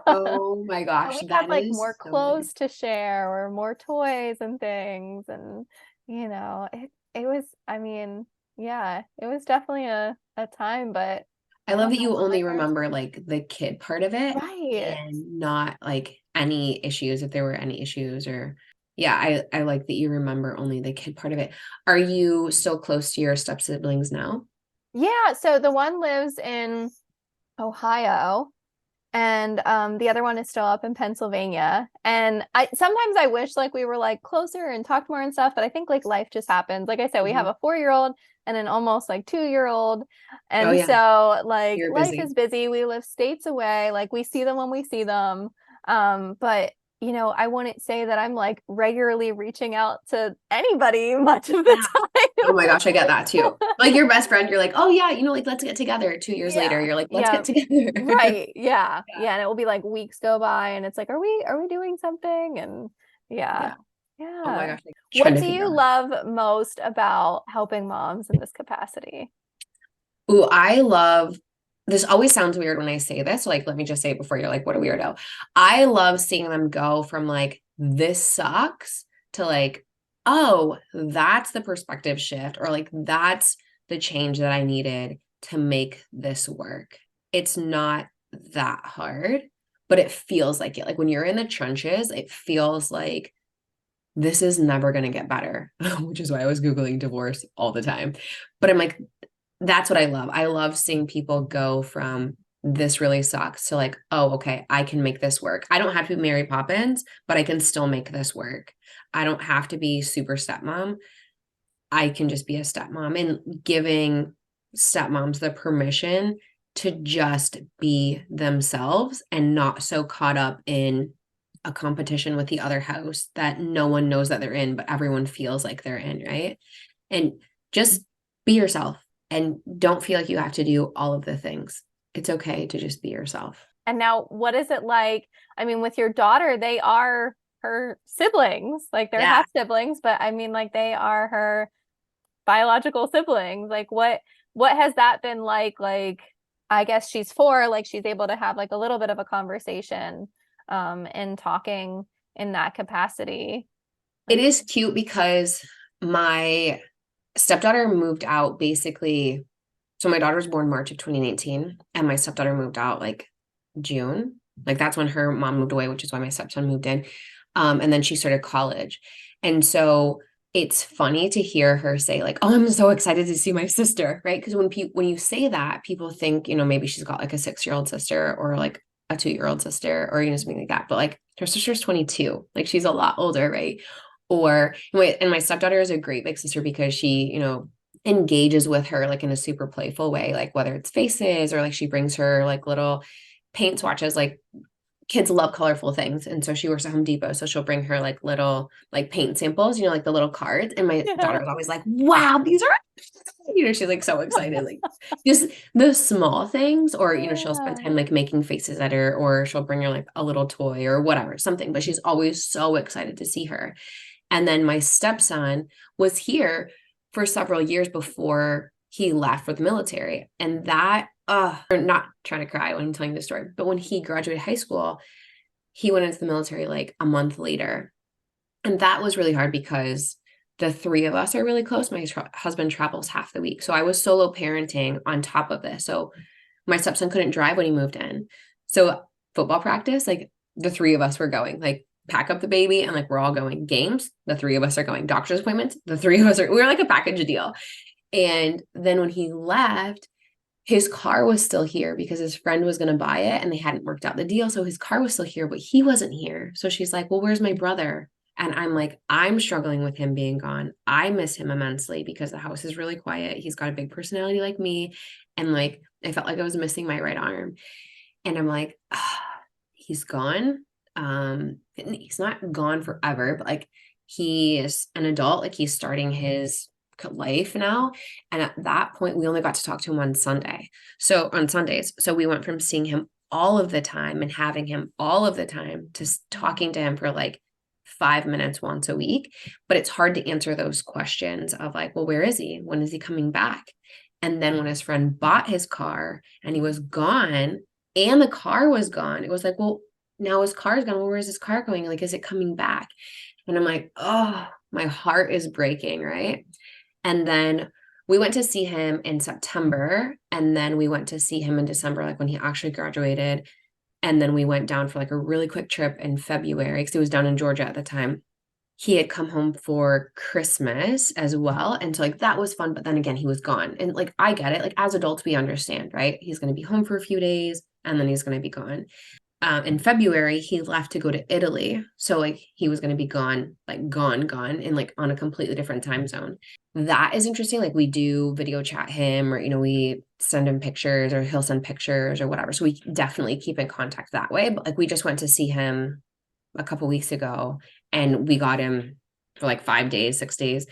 Oh my and gosh, we had that like more is so funny. clothes to share or more toys and things, and it was, I mean, yeah, it was definitely a time, but I I love don't that know you what my only parents. remember like the kid part of it Right. and not like any issues, if there were any issues. Or yeah, I like that you remember only the kid part of it. Are you still close to your step siblings now? Yeah, so the one lives in Ohio, and the other one is still up in Pennsylvania. And I sometimes I wish like we were like closer and talked more and stuff, but I think like life just happens. Like I said, we have Mhm. a 4-year-old and an almost like 2-year-old. Oh And yeah, so like you're life is busy. busy. We live states away. Like we see them when we see them. But I wouldn't say that I'm like regularly reaching out to anybody much of the Yeah. time. Oh my gosh, I get that too. Like your best friend, you're like, oh yeah, like let's get together. 2 years later, Yeah. you're like, let's Yeah. get together. Right. Yeah. Yeah. Yeah. And it will be like weeks go by and it's like, are we doing something? And yeah. Yeah. Oh my Yeah. gosh, like trying What to do figure you out. love most about helping moms in this capacity? Ooh, I love this. Always sounds weird when I say this. So, like, let me just say it before you're like, what a weirdo. I love seeing them go from like, this sucks to like, oh, that's the perspective shift, or like, that's the change that I needed to make this work. It's not that hard, but it feels like it. Like, when you're in the trenches, it feels like this is never going to get better, which is why I was Googling divorce all the time. But I'm like, that's what I love. I love seeing people go from this really sucks to like, oh, okay, I can make this work. I don't have to be Mary Poppins, but I can still make this work. I don't have to be super stepmom. I can just be a stepmom, and giving stepmoms the permission to just be themselves and not so caught up in a competition with the other house that no one knows that they're in, but everyone feels like they're in, right? And just be yourself and don't feel like you have to do all of the things. It's okay to just be yourself. And now what is it like? I mean, with your daughter, they are her siblings, like they're Yeah. half siblings, but I mean, like they are her biological siblings. Like what has that been like? Like, I guess she's 4, like she's able to have like a little bit of a conversation and talking in that capacity. It is cute because my stepdaughter moved out basically. So my daughter was born March of 2019, and my stepdaughter moved out like June. Like that's when her mom moved away, which is why my stepson moved in. And then she started college. And so it's funny to hear her say like, "Oh, I'm so excited to see my sister," right? Because when you say that, people think, maybe she's got like a 6-year-old sister or like a 2-year-old sister or something like that. But like her sister's 22, like she's a lot older, right? And my stepdaughter is a great big sister because she, engages with her like in a super playful way, like whether it's faces or like she brings her like little paint swatches. Like kids love colorful things, and so she works at Home Depot, so she'll bring her like little like paint samples, like the little cards, and my daughter was always like, wow, these are she's like so excited, like just the small things, or she'll spend time like making faces at her, or she'll bring her like a little toy or whatever, something, but she's always so excited to see her. And then my stepson was here for several years before he left for the military. And that, or not trying to cry when I'm telling the story, but when he graduated high school, he went into the military like a month later. And that was really hard because the 3 of us are really close. My husband travels half the week. So I was solo parenting on top of this. So my stepson couldn't drive when he moved in. So football practice, like the 3 of us were going, like pack up the baby and like we're all going. Games, the 3 of us are going. Doctor's appointments, the 3 of us are, we were like a package deal. And then when he left, his car was still here because his friend was going to buy it and they hadn't worked out the deal. So his car was still here, but he wasn't here. So she's like, well, where's my brother? And I'm like, I'm struggling with him being gone. I miss him immensely because the house is really quiet. He's got a big personality like me. And like, I felt like I was missing my right arm. And I'm like, he's gone. He's not gone forever, but like he is an adult, like he's starting his life now. And at that point, we only got to talk to him on Sunday. So on Sundays. So we went from seeing him all of the time and having him all of the time to talking to him for like 5 minutes once a week. But it's hard to answer those questions of like, well, where is he? When is he coming back? And then when his friend bought his car and he was gone and the car was gone, it was like, well, now his car's gone. Well, where's his car going? Like, is it coming back? And I'm like, oh, my heart is breaking, right? And then we went to see him in September. And then we went to see him in December, like when he actually graduated. And then we went down for like a really quick trip in February because he was down in Georgia at the time. He had come home for Christmas as well. And so like that was fun. But then again, he was gone. And like, I get it. Like as adults, we understand, right? He's going to be home for a few days and then he's going to be gone. In February, he left to go to Italy. So like he was going to be gone, like gone, and like on a completely different time zone. That is interesting. Like we do video chat him or, we send him pictures or he'll send pictures or whatever. So we definitely keep in contact that way. But like we just went to see him a couple weeks ago and we got him for like 5 days, 6 days.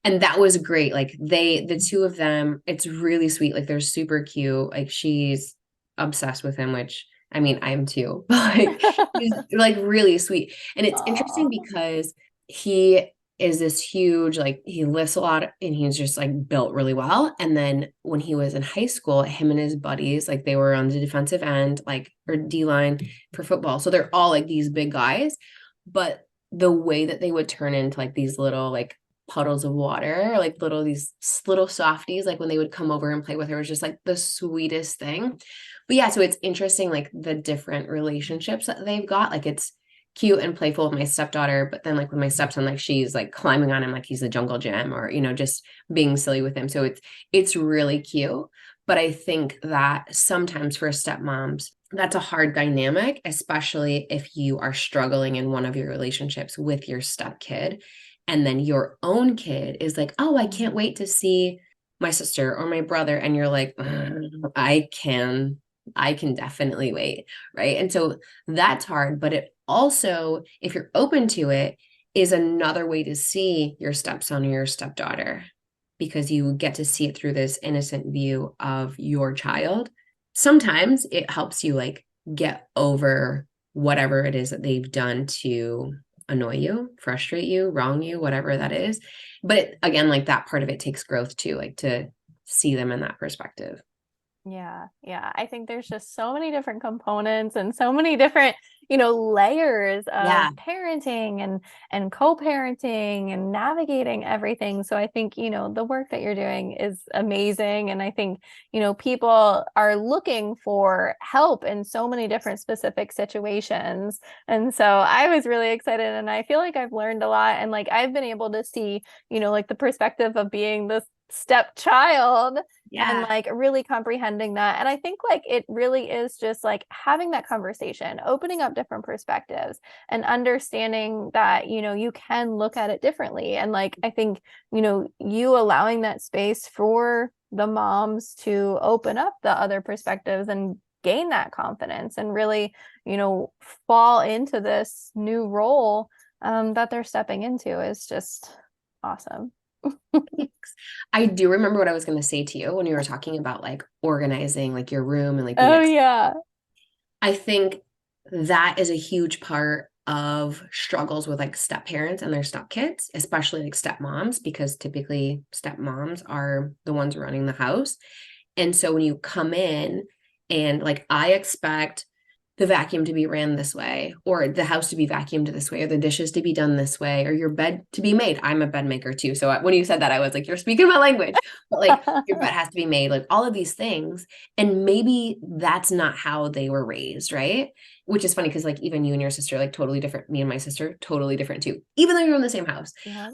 And that was great. Like the 2 of them, it's really sweet. Like they're super cute. Like she's obsessed with him, which I mean, I am too, but like, he's like really sweet. And it's interesting because he is this huge, like he lifts a lot and he's just like built really well. And then when he was in high school, him and his buddies, like they were on the defensive end, like, or D line for football. So they're all like these big guys, but the way that they would turn into like these little, like puddles of water, like these little softies, like when they would come over and play with her was just like the sweetest thing. But yeah, so it's interesting, like the different relationships that they've got. Like it's cute and playful with my stepdaughter, but then like with my stepson, like she's like climbing on him like he's a jungle gym or, just being silly with him. So it's really cute. But I think that sometimes for stepmoms, that's a hard dynamic, especially if you are struggling in one of your relationships with your stepkid. And then your own kid is like, oh, I can't wait to see my sister or my brother. And you're like, I can definitely wait. Right. And so that's hard. But it also, if you're open to it, is another way to see your stepson or your stepdaughter because you get to see it through this innocent view of your child. Sometimes it helps you like get over whatever it is that they've done to annoy you, frustrate you, wrong you, whatever that is. But again, like that part of it takes growth too, like to see them in that perspective. Yeah. Yeah. I think there's just so many different components and so many different, layers of Yeah. parenting and co-parenting and navigating everything. So I think, the work that you're doing is amazing. And I think, people are looking for help in so many different specific situations. And so I was really excited, and I feel like I've learned a lot, and like I've been able to see, like the perspective of being this stepchild and Yeah. like really comprehending that. And I think like it really is just like having that conversation, opening up different perspectives and understanding that, you can look at it differently. And like, I think, you allowing that space for the moms to open up the other perspectives and gain that confidence and really, fall into this new role that they're stepping into is just awesome. Thanks. I do remember what I was going to say to you when you were talking about like organizing like your room and like being Oh yeah. I think that is a huge part of struggles with like step parents and their step kids, especially like stepmoms, because typically stepmoms are the ones running the house. And so when you come in and like I expect the vacuum to be ran this way, or the house to be vacuumed this way, or the dishes to be done this way, or your bed to be made. I'm a bed maker too. So when you said that, I was like, you're speaking my language. But like your bed has to be made, like all of these things. And maybe that's not how they were raised, right? Which is funny because like even you and your sister, like totally different. Me and my sister, totally different too, even though you're in the same house. Yeah.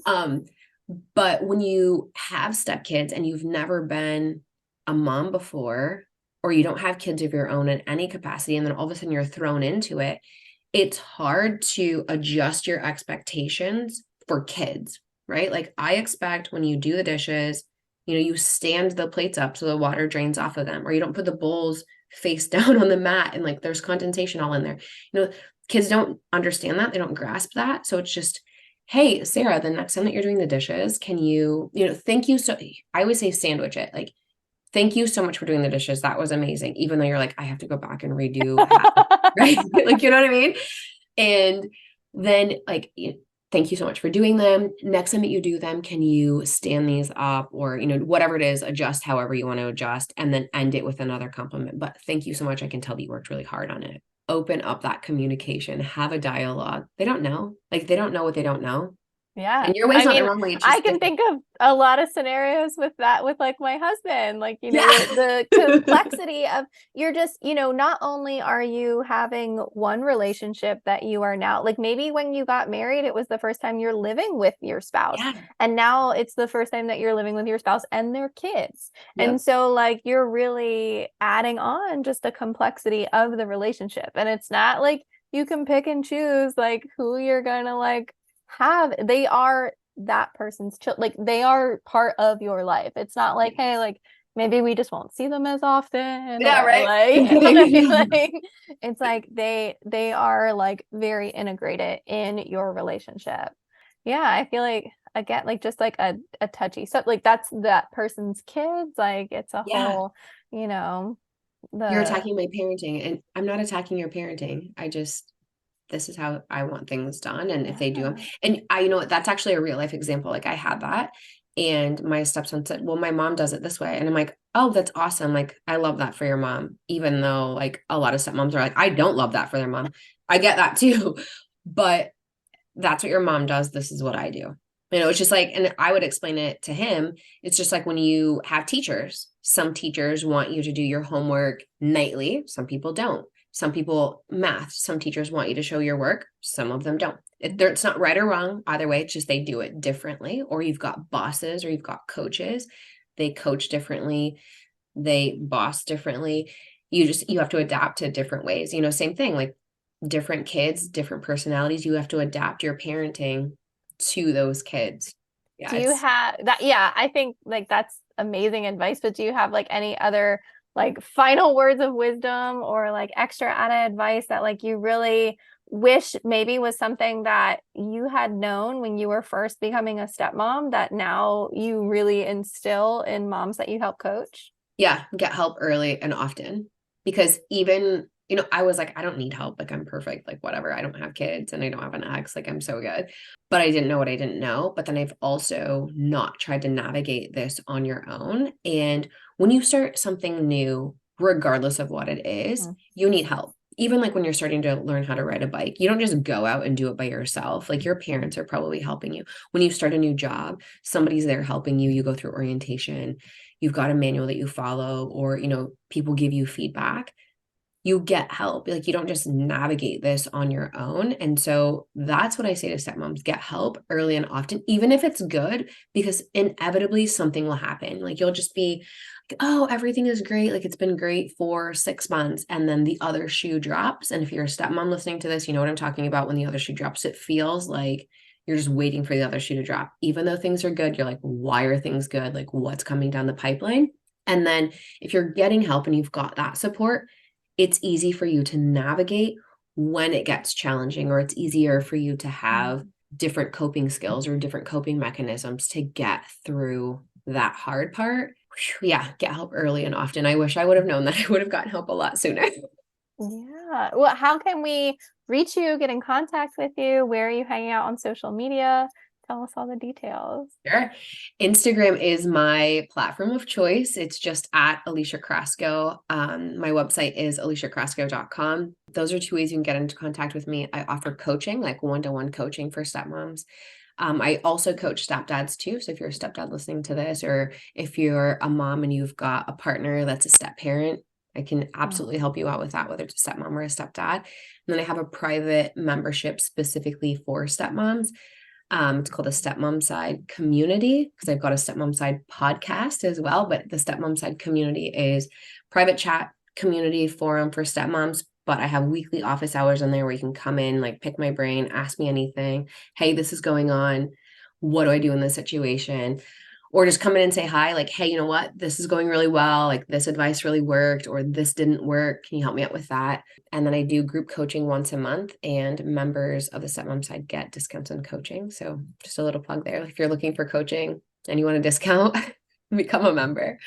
But when you have stepkids and you've never been a mom before, or you don't have kids of your own in any capacity, and then all of a sudden you're thrown into it, it's hard to adjust your expectations for kids, right? Like I expect when you do the dishes, you stand the plates up so the water drains off of them, or you don't put the bowls face down on the mat and like there's condensation all in there. Kids don't understand that. They don't grasp that. So it's just, hey, Sarah, the next time that you're doing the dishes, can thank you. So I always say sandwich it. Like, thank you so much for doing the dishes. That was amazing. Even though you're like, I have to go back and redo half, right? Like, you know what I mean? And then like, thank you so much for doing them. Next time that you do them, can you stand these up, or, whatever it is, adjust however you want to adjust, and then end it with another compliment. But thank you so much. I can tell that you worked really hard on it. Open up that communication, have a dialogue. They don't know. Like they don't know what they don't know. Yeah. And your way's I not the mean, wrong way. It's I just can different. think of a lot of scenarios with that, with like my husband, like, Yeah. the complexity of you're just, not only are you having one relationship that you are now, like maybe when you got married, it was the first time you're living with your spouse. Yeah. And now it's the first time that you're living with your spouse and their kids. Yep. And so like you're really adding on just the complexity of the relationship. And it's not like you can pick and choose like who you're gonna like they are that person's child, like they are part of your life. It's not like, hey, like maybe we just won't see them as often. Yeah, Or, right. like, you know what I mean? Like it's like they are like very integrated in your relationship. Yeah, I feel like again, like just like a touchy stuff, like that's that person's kids, like it's a Yeah. whole, You're the attacking my parenting, and I'm not attacking your parenting. This is how I want things done. And if they do them, yeah. and that's actually a real life example. Like I had that, and my stepson said, well, my mom does it this way. And I'm like, oh, that's awesome. Like, I love that for your mom, even though like a lot of stepmoms are like, I don't love that for their mom. I get that too, but that's what your mom does. This is what I do. It's just like, and I would explain it to him. It's just like when you have teachers, some teachers want you to do your homework nightly. Some people don't. Some people math, some teachers want you to show your work. Some of them don't. It's not right or wrong. Either way, it's just they do it differently. Or you've got bosses, or you've got coaches. They coach differently. They boss differently. You have to adapt to different ways. Same thing, like different kids, different personalities. You have to adapt your parenting to those kids. Yeah. Do you have that? Yeah, I think like that's amazing advice, but do you have like any other like final words of wisdom or like extra added advice that like you really wish maybe was something that you had known when you were first becoming a stepmom that now you really instill in moms that you help coach? Yeah. Get help early and often, because even I was like, I don't need help. Like, I'm perfect. Like, whatever. I don't have kids and I don't have an ex. Like, I'm so good. But I didn't know what I didn't know. But then I've also not tried to navigate this on your own. And when you start something new, regardless of what it is, you need help. Even like when you're starting to learn how to ride a bike, you don't just go out and do it by yourself. Like, your parents are probably helping you. When you start a new job, somebody's there helping you. You go through orientation, you've got a manual that you follow, or, people give you feedback. You get help. Like, you don't just navigate this on your own. And so that's what I say to stepmoms: get help early and often, even if it's good, because inevitably something will happen. Like, you'll just be like, oh, everything is great. Like, it's been great for 6 months. And then the other shoe drops. And if you're a stepmom listening to this, you know what I'm talking about. When the other shoe drops, it feels like you're just waiting for the other shoe to drop. Even though things are good, you're like, why are things good? Like, what's coming down the pipeline? And then if you're getting help and you've got that support, it's easy for you to navigate when it gets challenging, or it's easier for you to have different coping skills or different coping mechanisms to get through that hard part. Yeah, get help early and often. I wish I would have known that. I would have gotten help a lot sooner. Yeah. Well, how can we reach you, get in contact with you? Where are you hanging out on social media? Tell us all the details. Sure. Instagram is my platform of choice. It's just at Alicia Krasko. My website is aliciakrasko.com. Those are two ways you can get into contact with me. I offer coaching, like one-to-one coaching for stepmoms. I also coach stepdads too. So if you're a stepdad listening to this, or if you're a mom and you've got a partner that's a step parent, I can absolutely help you out with that, whether it's a stepmom or a stepdad. And then I have a private membership specifically for stepmoms. It's called the Stepmom Side Community, because I've got a Stepmom Side podcast as well. But the Stepmom Side Community is private chat community forum for stepmoms. But I have weekly office hours in there where you can come in, like, pick my brain, ask me anything. Hey, this is going on. What do I do in this situation? Or just come in and say hi, like, hey, you know what? This is going really well. Like, this advice really worked, or this didn't work. Can you help me out with that? And then I do group coaching once a month, and members of the Stepmom Side get discounts on coaching. So just a little plug there. If you're looking for coaching and you want a discount, become a member.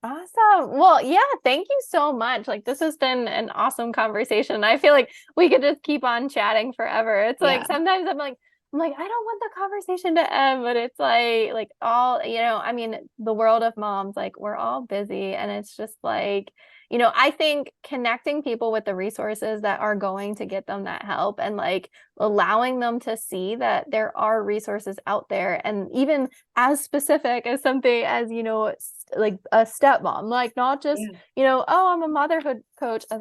Awesome. Well, yeah, thank you so much. Like, this has been an awesome conversation. I feel like we could just keep on chatting forever. It's like, sometimes I'm like, I don't want the conversation to end, but it's like all, I mean, the world of moms, like, we're all busy, and it's just like, I think connecting people with the resources that are going to get them that help, and like allowing them to see that there are resources out there, and even as specific as something as, like a stepmom, like not just, oh, I'm a motherhood coach, as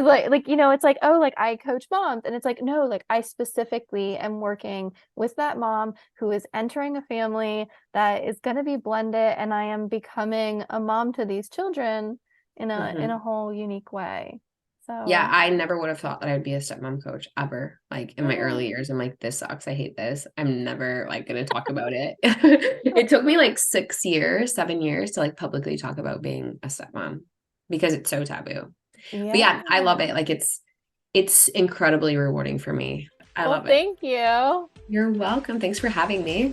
like, it's like, oh, like I coach moms, and it's like, no, like I specifically am working with that mom who is entering a family that is going to be blended, and I am becoming a mom to these children in a whole unique way. So yeah, I never would have thought that I would be a stepmom coach ever. Like, in my early years, I'm like, this sucks. I hate this. I'm never like going to talk about it. It took me like 7 years to like publicly talk about being a stepmom, because it's so taboo. But yeah, I love it. Like, it's incredibly rewarding for me. I love it. Thank you. You're welcome. Thanks for having me.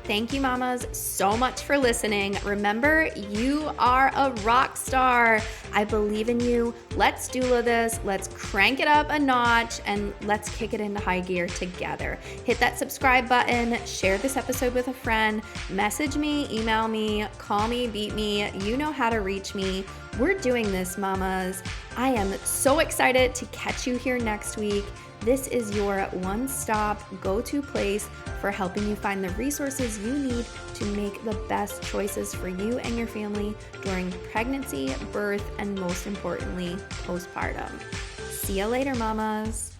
Thank you, mamas, so much for listening. Remember, you are a rock star. I believe in you. Let's do this. Let's crank it up a notch, and let's kick it into high gear together. Hit that subscribe button, share this episode with a friend, message me, email me, call me, beat me. You know how to reach me. We're doing this, mamas. I am so excited to catch you here next week. This is your one-stop go-to place for helping you find the resources you need to make the best choices for you and your family during pregnancy, birth, and most importantly, postpartum. See you later, mamas.